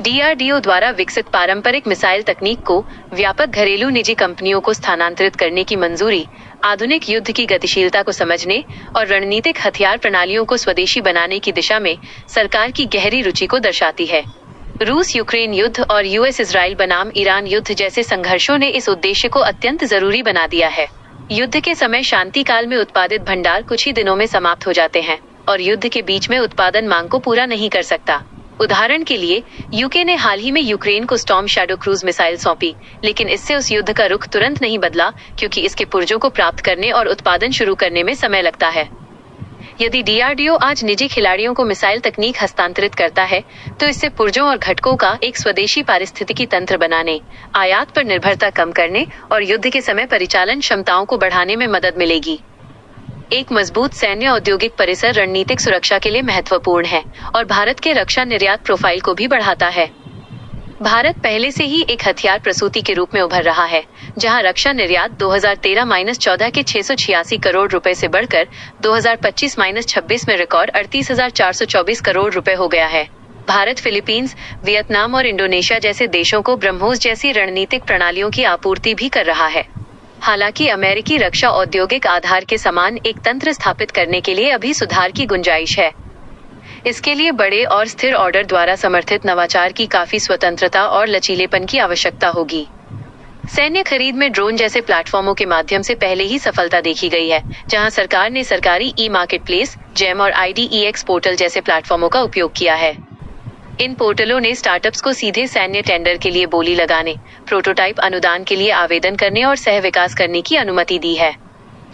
DRDO द्वारा विकसित पारंपरिक मिसाइल तकनीक को व्यापक घरेलू निजी कंपनियों को स्थानांतरित करने की मंजूरी आधुनिक युद्ध की गतिशीलता को समझने और रणनीतिक हथियार प्रणालियों को स्वदेशी बनाने की दिशा में सरकार की गहरी रुचि को दर्शाती है। रूस यूक्रेन युद्ध और यूएस इजराइल बनाम ईरान युद्ध जैसे संघर्षों ने इस उद्देश्य को अत्यंत जरूरी बना दिया है। युद्ध के समय शांति काल में उत्पादित भंडार कुछ ही दिनों में समाप्त हो जाते हैं और युद्ध के बीच में उत्पादन मांग को पूरा नहीं कर सकता। उदाहरण के लिए यूके ने हाल ही में यूक्रेन को स्टॉर्म शैडो क्रूज मिसाइल सौंपी, लेकिन इससे उस युद्ध का रुख तुरंत नहीं बदला क्योंकि इसके पुर्जों को प्राप्त करने और उत्पादन शुरू करने में समय लगता है। यदि DRDO आज निजी खिलाड़ियों को मिसाइल तकनीक हस्तांतरित करता है तो इससे पुर्जों और घटकों का एक स्वदेशी पारिस्थितिकी तंत्र बनाने, आयात पर निर्भरता कम करने और युद्ध के समय परिचालन क्षमताओं को बढ़ाने में मदद मिलेगी। एक मजबूत सैन्य औद्योगिक परिसर रणनीतिक सुरक्षा के लिए महत्वपूर्ण है और भारत के रक्षा निर्यात प्रोफाइल को भी बढ़ाता है। भारत पहले से ही एक हथियार प्रसूति के रूप में उभर रहा है, जहां रक्षा निर्यात 2013-14 के 686 करोड़ रुपए से बढ़कर 2025-26 में रिकॉर्ड 38,424 करोड़ रुपए हो गया है। भारत फिलीपींस, वियतनाम और इंडोनेशिया जैसे देशों को ब्रह्मोस जैसी रणनीतिक प्रणालियों की आपूर्ति भी कर रहा है। हालांकि अमेरिकी रक्षा औद्योगिक आधार के समान एक तंत्र स्थापित करने के लिए अभी सुधार की गुंजाइश है। इसके लिए बड़े और स्थिर ऑर्डर द्वारा समर्थित नवाचार की काफी स्वतंत्रता और लचीलेपन की आवश्यकता होगी। सैन्य खरीद में ड्रोन जैसे प्लेटफॉर्मों के माध्यम से पहले ही सफलता देखी गई है, जहां सरकार ने सरकारी ई-मार्केटप्लेस, जेम और IDEX पोर्टल जैसे प्लेटफॉर्मों का उपयोग किया है। इन पोर्टलों ने स्टार्टअप्स को सीधे सैन्य टेंडर के लिए बोली लगाने, प्रोटोटाइप अनुदान के लिए आवेदन करने और सह विकास करने की अनुमति दी है।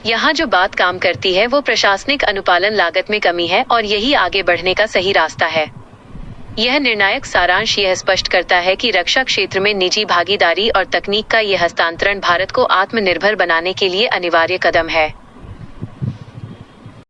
यहाँ जो बात काम करती है वो प्रशासनिक अनुपालन लागत में कमी है और यही आगे बढ़ने का सही रास्ता है। यह निर्णायक सारांश यह स्पष्ट करता है कि रक्षा क्षेत्र में निजी भागीदारी और तकनीक का यह हस्तांतरण भारत को आत्मनिर्भर बनाने के लिए अनिवार्य कदम है।